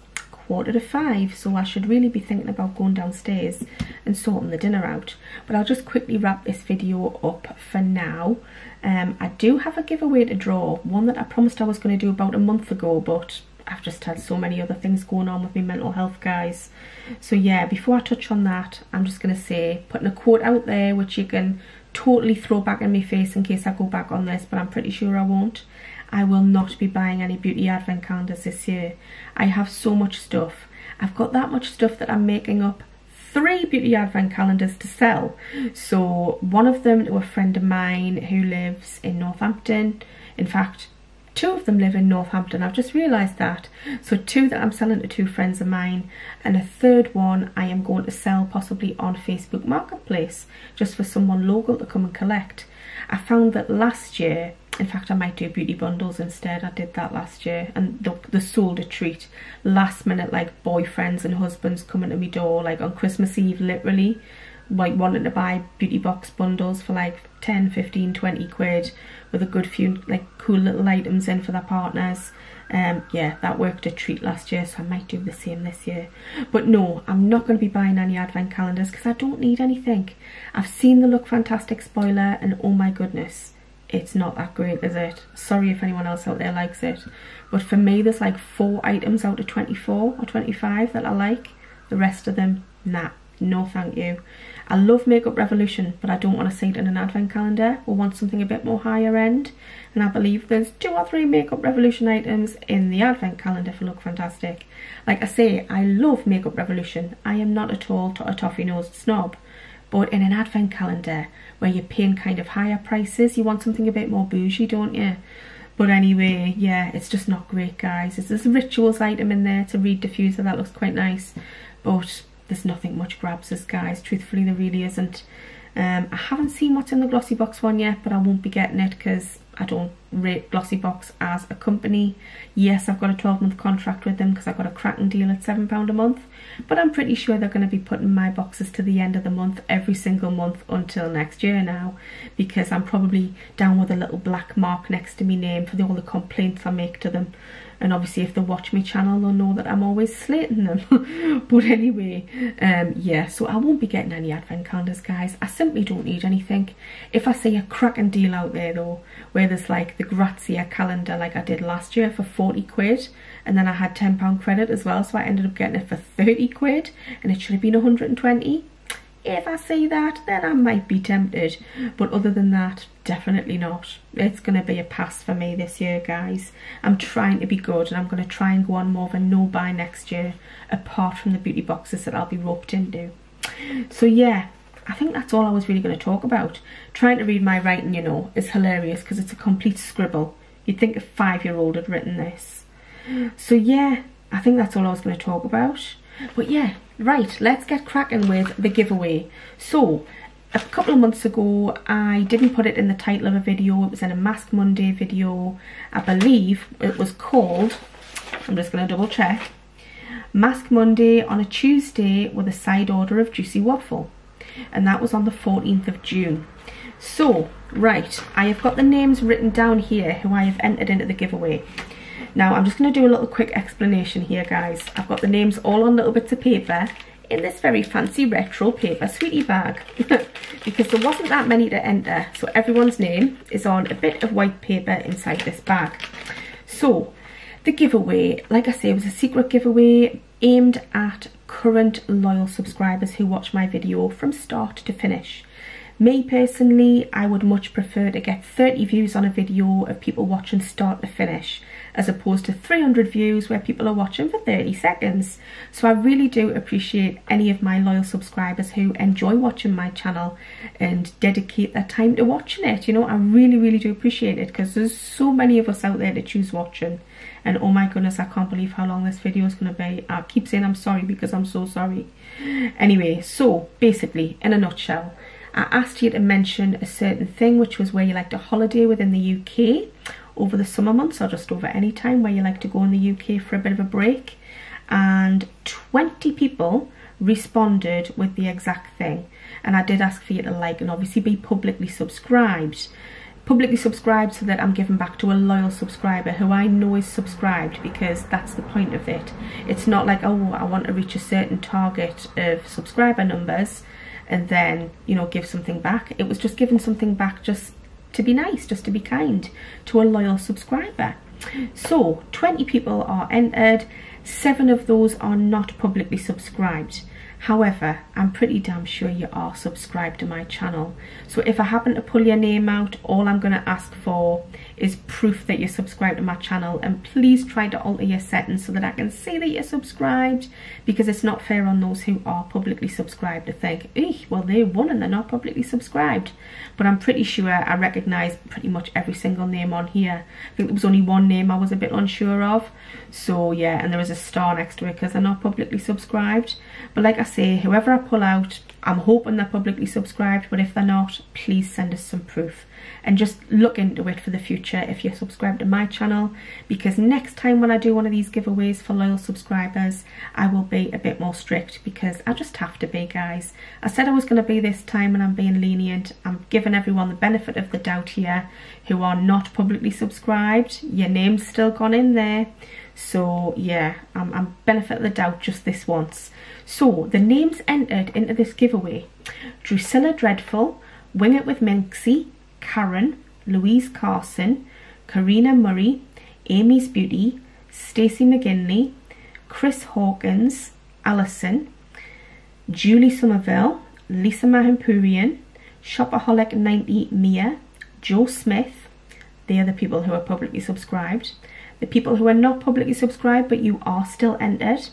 4:45, so I should really be thinking about going downstairs and sorting the dinner out. But I'll just quickly wrap this video up for now. I do have a giveaway to draw, one that I promised I was going to do about a month ago, but I've just had so many other things going on with my mental health, guys. So yeah, before I touch on that, I'm just going to say, putting a quote out there which you can totally throw back in my face in case I go back on this, but I'm pretty sure I won't. I will not be buying any beauty advent calendars this year. I have so much stuff. I've got that much stuff that I'm making up 3 beauty advent calendars to sell. So one of them to a friend of mine who lives in Northampton. In fact, 2 of them live in Northampton. I've just realised that. So 2 that I'm selling to 2 friends of mine, and a 3rd one I am going to sell possibly on Facebook Marketplace, just for someone local to come and collect. I found that last year, in fact I might do beauty bundles instead. I did that last year, and they sold a treat. Last minute, like boyfriends and husbands coming to my door, like on Christmas Eve literally, like wanting to buy beauty box bundles for like 10, 15, 20 quid with a good few like cool little items in for their partners. Yeah, that worked a treat last year, so I might do the same this year. But no, I'm not going to be buying any advent calendars because I don't need anything. I've seen the Look Fantastic spoiler and oh my goodness, it's not that great, is it? Sorry if anyone else out there likes it, but for me there's like 4 items out of 24 or 25 that I like. The rest of them, nah, no thank you. I love Makeup Revolution, but I don't want to see it in an advent calendar. We want something a bit more higher end, and I believe there's 2 or 3 Makeup Revolution items in the advent calendar for Look Fantastic. Like I say, I love Makeup Revolution. I am not at all a toffee-nosed snob, but in an advent calendar where you're paying kind of higher prices, you want something a bit more bougie, don't you? But anyway, yeah, it's just not great, guys. There's a rituals item in there, to read diffuser, that looks quite nice, but there's nothing much grabs us, guys. Truthfully, there really isn't. I haven't seen what's in the Glossybox one yet, but I won't be getting it because I don't rate Glossybox as a company. Yes, I've got a 12-month contract with them because I got a cracking deal at £7 a month, but I'm pretty sure they're going to be putting my boxes to the end of the month every single month until next year now, because I'm probably down with a little black mark next to my name for all the complaints I make to them. And obviously if they watch my channel, they'll know that I'm always slating them. But anyway, yeah, so I won't be getting any advent calendars, guys. I simply don't need anything. If I see a cracking deal out there though, where there's like the Grazia calendar like I did last year for 40 quid, and then I had £10 credit as well, so I ended up getting it for 30 quid, and it should have been 120. If I see that, then I might be tempted, but other than that, definitely not. It's going to be a pass for me this year, guys. I'm trying to be good, and I'm going to try and go on more of a no-buy next year, apart from the beauty boxes that I'll be roped into. So yeah, I think that's all I was really going to talk about. Trying to read my writing, you know, is hilarious because it's a complete scribble. You'd think a 5-year-old had written this. So yeah, I think that's all I was going to talk about. But yeah, right, let's get cracking with the giveaway. So a couple of months ago, I didn't put it in the title of a video. It was in a Mask Monday video. I believe it was called, I'm just going to double check, Mask Monday on a Tuesday with a side order of juicy waffle. And that was on the 14th of June. So, right, I have got the names written down here who I have entered into the giveaway. Now, I'm just going to do a little quick explanation here, guys. I've got the names all on little bits of paper in this very fancy retro paper sweetie bag because there wasn't that many to enter, so everyone's name is on a bit of white paper inside this bag. So, the giveaway, like I say, was a secret giveaway aimed at current loyal subscribers who watch my video from start to finish. Me personally, I would much prefer to get 30 views on a video of people watching start to finish, as opposed to 300 views where people are watching for 30 seconds. So I really do appreciate any of my loyal subscribers who enjoy watching my channel and dedicate their time to watching it. You know, I really do appreciate it, because there's so many of us out there to choose watching. And oh my goodness, I can't believe how long this video is going to be. I keep saying I'm sorry because I'm so sorry. Anyway, so basically, in a nutshell, I asked you to mention a certain thing, which was where you like to holiday within the UK over the summer months, or just over any time where you like to go in the UK for a bit of a break. And 20 people responded with the exact thing. And I did ask for you to like and obviously be publicly subscribed. Publicly subscribed so that I'm giving back to a loyal subscriber who I know is subscribed, because that's the point of it. It's not like, oh, I want to reach a certain target of subscriber numbers and then, you know, give something back. It was just giving something back just to be nice, just to be kind to a loyal subscriber. So 20 people are entered. 7 of those are not publicly subscribed. However, I'm pretty damn sure you are subscribed to my channel. So if I happen to pull your name out, all I'm going to ask for is proof that you're subscribed to my channel. And please try to alter your settings so that I can see that you're subscribed, because it's not fair on those who are publicly subscribed to think, well, they won and they're not publicly subscribed. But I'm pretty sure I recognise pretty much every single name on here. I think there was only one name I was a bit unsure of. So yeah, and there is a star next to it because they're not publicly subscribed. But like I say, whoever I pull out, I'm hoping they're publicly subscribed, but if they're not, please send us some proof. And just look into it for the future if you're subscribed to my channel, because next time when I do one of these giveaways for loyal subscribers, I will be a bit more strict, because I just have to be, guys. I said I was going to be this time, and I'm being lenient. I'm giving everyone the benefit of the doubt here who are not publicly subscribed. Your name's still gone in there. So yeah, I'm benefit of the doubt just this once. So the names entered into this giveaway: Drusilla Dreadful, Wing It with Minxie, Karen, Louise Carson, Karina Murray, Amy's Beauty, Stacey McGinley, Chris Hawkins, Alison, Julie Somerville, Lisa Mahimpurian, Shopaholic 90 Mia, Joe Smith. They are the people who are publicly subscribed. The people who are not publicly subscribed but you are still entered: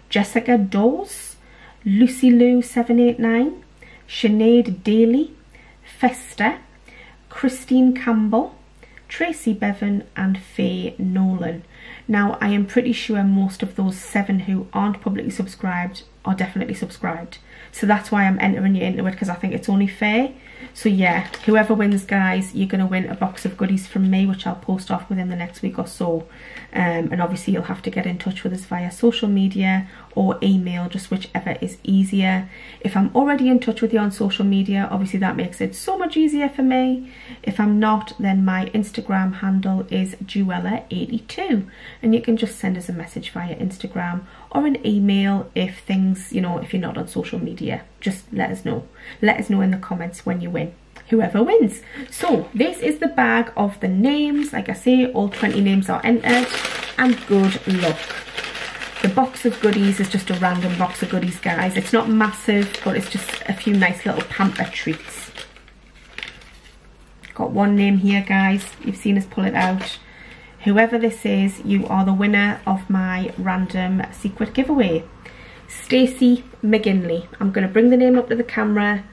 Jessica Dawes, Lucy Lou 789, Sinead Daly, Festa, Christine Campbell, Tracy Bevan and Faye Nolan. Now I am pretty sure most of those 7 who aren't publicly subscribed are definitely subscribed. So that's why I'm entering you into it, because I think it's only fair. So yeah, whoever wins, guys, you're going to win a box of goodies from me, which I'll post off within the next week or so. And obviously you'll have to get in touch with us via social media or email, just whichever is easier. If I'm already in touch with you on social media, obviously that makes it so much easier for me. If I'm not, then my Instagram handle is Juella82, and you can just send us a message via Instagram or an email if things, you know, if you're not on social media. Just let us know. Let us know in the comments when you win. Whoever wins. So this is the bag of the names. Like I say, all 20 names are entered, and good luck. The box of goodies is just a random box of goodies, guys. It's not massive, but it's just a few nice little pamper treats. Got one name here, guys. You've seen us pull it out. Whoever this is, you are the winner of my random secret giveaway. Stacey McGinley. I'm going to bring the name up to the camera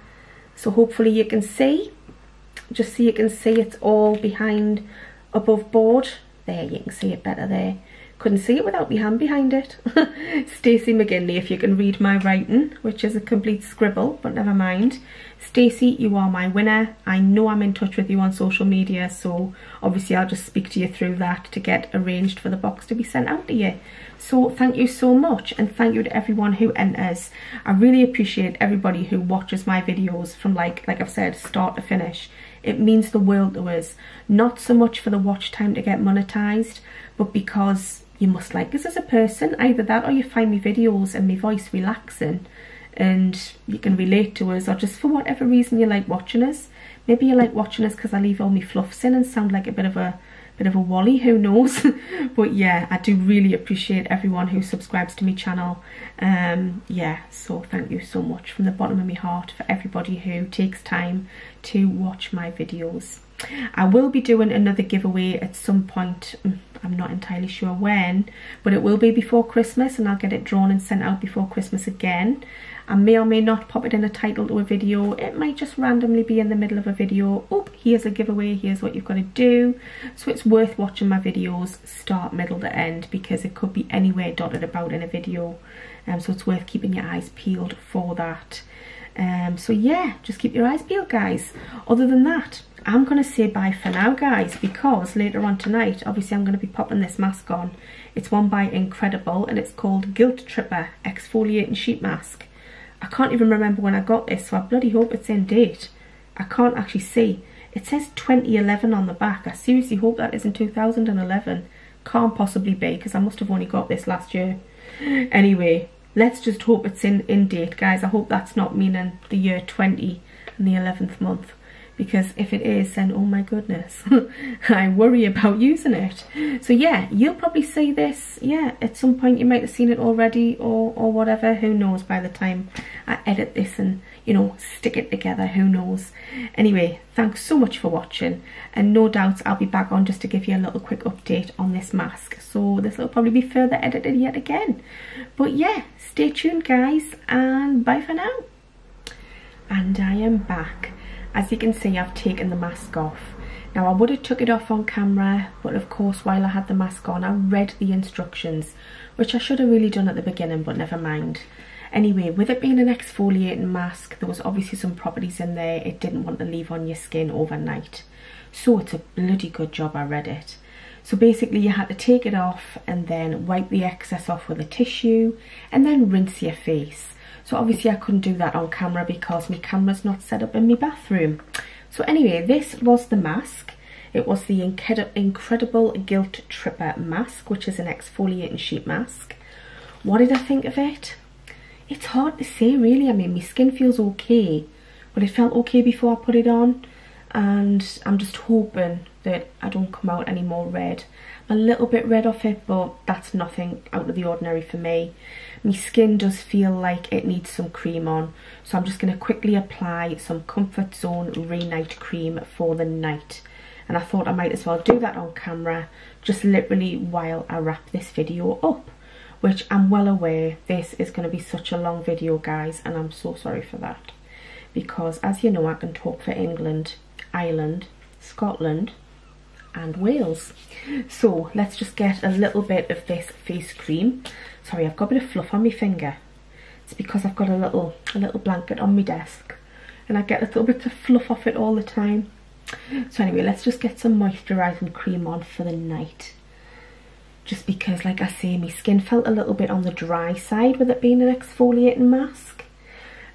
so hopefully you can see. Just so you can see it's all behind above board. There, you can see it better there. Couldn't see it without my hand behind it. Stacey McGinley, if you can read my writing, which is a complete scribble, but never mind. Stacey, you are my winner. I know I'm in touch with you on social media, so obviously I'll just speak to you through that to get arranged for the box to be sent out to you. So thank you so much, and thank you to everyone who enters. I really appreciate everybody who watches my videos from like I've said, start to finish. It means the world to us. Not so much for the watch time to get monetized, but because you must like us as a person. Either that, or you find me videos and my voice relaxing and you can relate to us, or just for whatever reason you like watching us. Maybe you like watching this because I leave all my fluffs in and sound like a bit of a wally, who knows. But yeah, I do really appreciate everyone who subscribes to my channel. Yeah, so thank you so much from the bottom of my heart for everybody who takes time to watch my videos. I will be doing another giveaway at some point. I'm not entirely sure when, but it will be before Christmas, and I'll get it drawn and sent out before Christmas again. I may or may not pop it in a title to a video. It might just randomly be in the middle of a video. Oh, here's a giveaway, here's what you've got to do. So it's worth watching my videos start, middle to end, because it could be anywhere dotted about in a video. So it's worth keeping your eyes peeled for that. So yeah, just keep your eyes peeled, guys. Other than that, I'm going to say bye for now, guys, because later on tonight, obviously I'm going to be popping this mask on. It's one by Incredible, and it's called Guilt Tripper Exfoliating Sheet Mask. I can't even remember when I got this, so I bloody hope it's in date. I can't actually see. It says 2011 on the back. I seriously hope that isn't 2011. Can't possibly be, because I must have only got this last year. Anyway, let's just hope it's in date, guys. I hope that's not meaning the year 20 and the 11th month. Because if it is, then oh my goodness, I worry about using it. So yeah, you'll probably see this, yeah, at some point. You might have seen it already or whatever, who knows, by the time I edit this and, you know, stick it together, who knows. Anyway, thanks so much for watching, and no doubt I'll be back on just to give you a little quick update on this mask. So this will probably be further edited yet again. But yeah, stay tuned, guys, and bye for now. And I am back. As you can see, I've taken the mask off. Now, I would have took it off on camera, but of course, while I had the mask on, I read the instructions, which I should have really done at the beginning, but never mind. Anyway, with it being an exfoliating mask, there was obviously some properties in there it didn't want to leave on your skin overnight. So it's a bloody good job I read it. So basically, you had to take it off and then wipe the excess off with a tissue and then rinse your face. So obviously I couldn't do that on camera because my camera's not set up in my bathroom. So anyway, this was the mask. It was the Incredible Guilt Tripper mask, which is an exfoliating sheet mask. What did I think of it? It's hard to say, really. I mean, my skin feels okay, but it felt okay before I put it on. And I'm just hoping that I don't come out any more red. I'm a little bit red off it, but that's nothing out of the ordinary for me. My skin does feel like it needs some cream on, so I'm just going to quickly apply some Comfort Zone Re-Night Cream for the night. And I thought I might as well do that on camera, just literally while I wrap this video up, which I'm well aware this is going to be such a long video, guys, and I'm so sorry for that. Because as you know, I can talk for England, Ireland, Scotland and Wales. So let's just get a little bit of this face cream. Sorry, I've got a bit of fluff on my finger. It's because I've got a little blanket on my desk and I get little bits of fluff off it all the time. So anyway, let's just get some moisturising cream on for the night. Just because, like I say, my skin felt a little bit on the dry side with it being an exfoliating mask.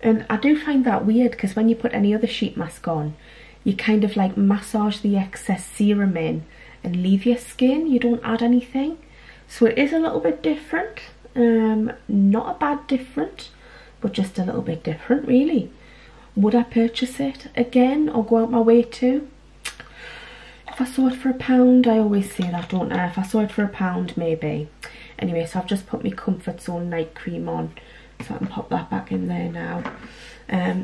And I do find that weird because when you put any other sheet mask on, you kind of like massage the excess serum in and leave your skin. You don't add anything. So it is a little bit different. Not a bad different, but just a little bit different, really. Would I purchase it again or go out my way to? If I saw it for £1, I always say that, don't I? If I saw it for £1, maybe. Anyway, so I've just put my Comfort Zone night cream on, so I can pop that back in there now.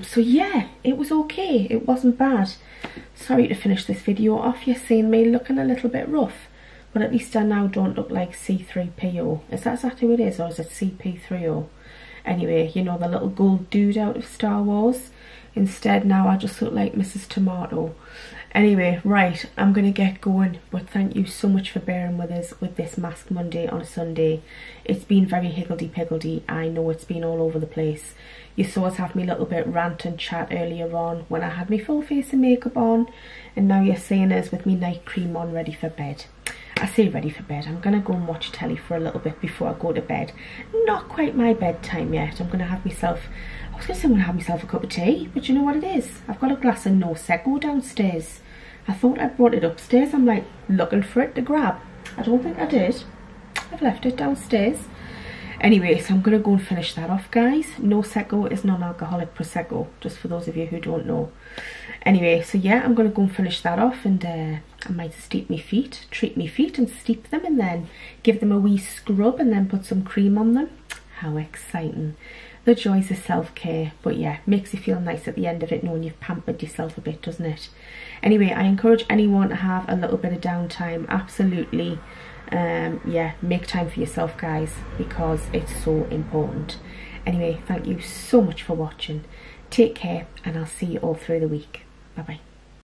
So yeah, it was okay. It wasn't bad. Sorry to finish this video off. You're seeing me looking a little bit rough, but at least I now don't look like C3PO. Is that who it is, or is it CP3O? Anyway, you know, the little gold dude out of Star Wars. Instead, now I just look like Mrs. Tomato. Anyway, right, I'm going to get going, but thank you so much for bearing with us with this Mask Monday on a Sunday. It's been very higgledy-piggledy. I know it's been all over the place. You saw us have me little bit rant and chat earlier on when I had my full face of makeup on, and now you're seeing us with me night cream on, ready for bed. I say ready for bed. I'm going to go and watch telly for a little bit before I go to bed. Not quite my bedtime yet. I'm going to have myself... I was going to say I'm going to have myself a cup of tea, but you know what it is? I've got a glass of Prosecco downstairs. I thought I brought it upstairs. I'm like looking for it to grab. I don't think I did. I've left it downstairs. Anyway, so I'm going to go and finish that off, guys. Prosecco is non-alcoholic Prosecco, just for those of you who don't know. Anyway, so yeah, I'm going to go and finish that off, and I might steep my feet, treat my feet and steep them, and then give them a wee scrub and then put some cream on them. How exciting. The joys of self-care. But yeah, makes you feel nice at the end of it knowing you've pampered yourself a bit, doesn't it? Anyway, I encourage anyone to have a little bit of downtime. Absolutely. Yeah, make time for yourself, guys, because it's so important. Anyway, thank you so much for watching. Take care, and I'll see you all through the week. Bye bye.